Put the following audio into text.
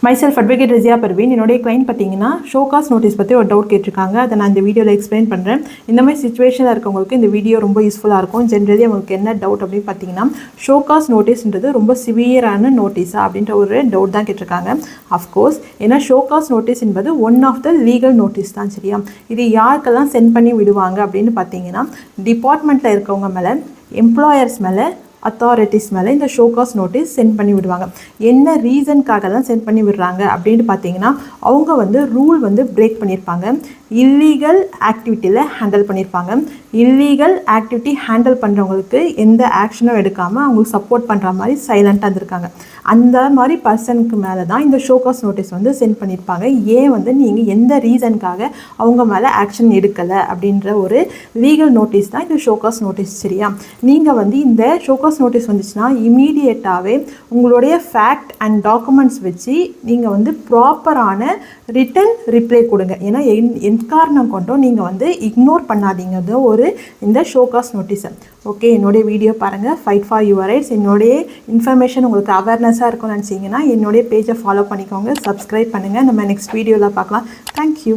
myself advocate Rizia Parveen. என்னோட client பார்த்தீங்கன்னா show cause notice பற்றி ஒரு டவுட் கேட்டிருக்காங்க. அதை நான் இந்த வீடியோவில் எக்ஸ்பிளைன் பண்ணுறேன். இந்த மாதிரி சிச்சுவேஷனில் இருக்கவங்களுக்கு இந்த வீடியோ ரொம்ப யூஸ்ஃபுல்லாக இருக்கும். ஜென்ரலி அவங்களுக்கு என்ன டவுட் அப்படின்னு பார்த்தீங்கன்னா ஷோகாஸ் நோட்டீஸ்ன்றது ரொம்ப சிவியரான நோட்டீஸா அப்படின்ற ஒரு டவுட் தான் கேட்டிருக்காங்க. அஃப்கோர்ஸ் ஏன்னா ஷோகாஸ் நோட்டீஸ் என்பது one of the legal notice தான், சரியா? இது யாருக்கெல்லாம் சென்ட் பண்ணி விடுவாங்க அப்படின்னு பார்த்தீங்கன்னா டிபார்ட்மெண்ட்டில் இருக்கவங்க மேலே, எம்ப்ளாயர்ஸ் மேலே, அத்தாரிட்டிஸ் மேலே இந்த ஷோகாஸ் நோட்டீஸ் சென்ட் பண்ணி விடுவாங்க. என்ன ரீசனுக்காக தான் சென்ட் பண்ணி விடுறாங்க அப்படின்னு பார்த்தீங்கன்னா அவங்க ரூல் பிரேக் பண்ணியிருப்பாங்க, இல்லீகல் ஆக்டிவிட்டியில் ஹேண்டில் பண்ணியிருப்பாங்க. இல்லீகல் ஆக்டிவிட்டி ஹேண்டில் பண்ணுறவங்களுக்கு எந்த ஆக்ஷனும் எடுக்காமல் அவங்களுக்கு சப்போர்ட் பண்ணுற மாதிரி சைலண்ட்டாக இருந்திருக்காங்க. அந்த மாதிரி பர்சனுக்கு மேலே தான் இந்த ஷோகாஸ் நோட்டீஸ் சென்ட் பண்ணியிருப்பாங்க. ஏன் நீங்கள் எந்த ரீசனுக்காக அவங்க மேலே ஆக்ஷன் எடுக்கலை அப்படின்ற ஒரு லீகல் நோட்டீஸ் தான் இந்த ஷோகாஸ் நோட்டீஸ், சரியா? நீங்கள் இந்த ஷோகாஸ் நோட்டீஸ் வந்துச்சுன்னா இமீடியட்டாகவே உங்களுடைய ஃபேக்ட் அண்ட் டாக்குமெண்ட்ஸ் வச்சு நீங்கள் ப்ராப்பரான ரிட்டன் ரிப்ளை கொடுங்க. ஏன்னா எக்காரணம் கொண்டும் நீங்கள் இக்னோர் பண்ணாதீங்க இந்த ஷோகாஸ் நோட்டீஸை. ஓகே, என்னுடைய வீடியோ பாருங்கள், ஃபைட் ஃபார் யுவர் ரைட்ஸ். என்னுடைய இன்ஃபர்மேஷன் உங்களுக்கு அவேர்னஸாக இருக்கும்னு நினச்சிங்கன்னா என்னுடைய பேஜை ஃபாலோ பண்ணிக்கோங்க, சப்ஸ்கிரைப் பண்ணுங்கள். நம்ம நெக்ஸ்ட் வீடியோவில் பார்க்கலாம். தேங்க்யூ.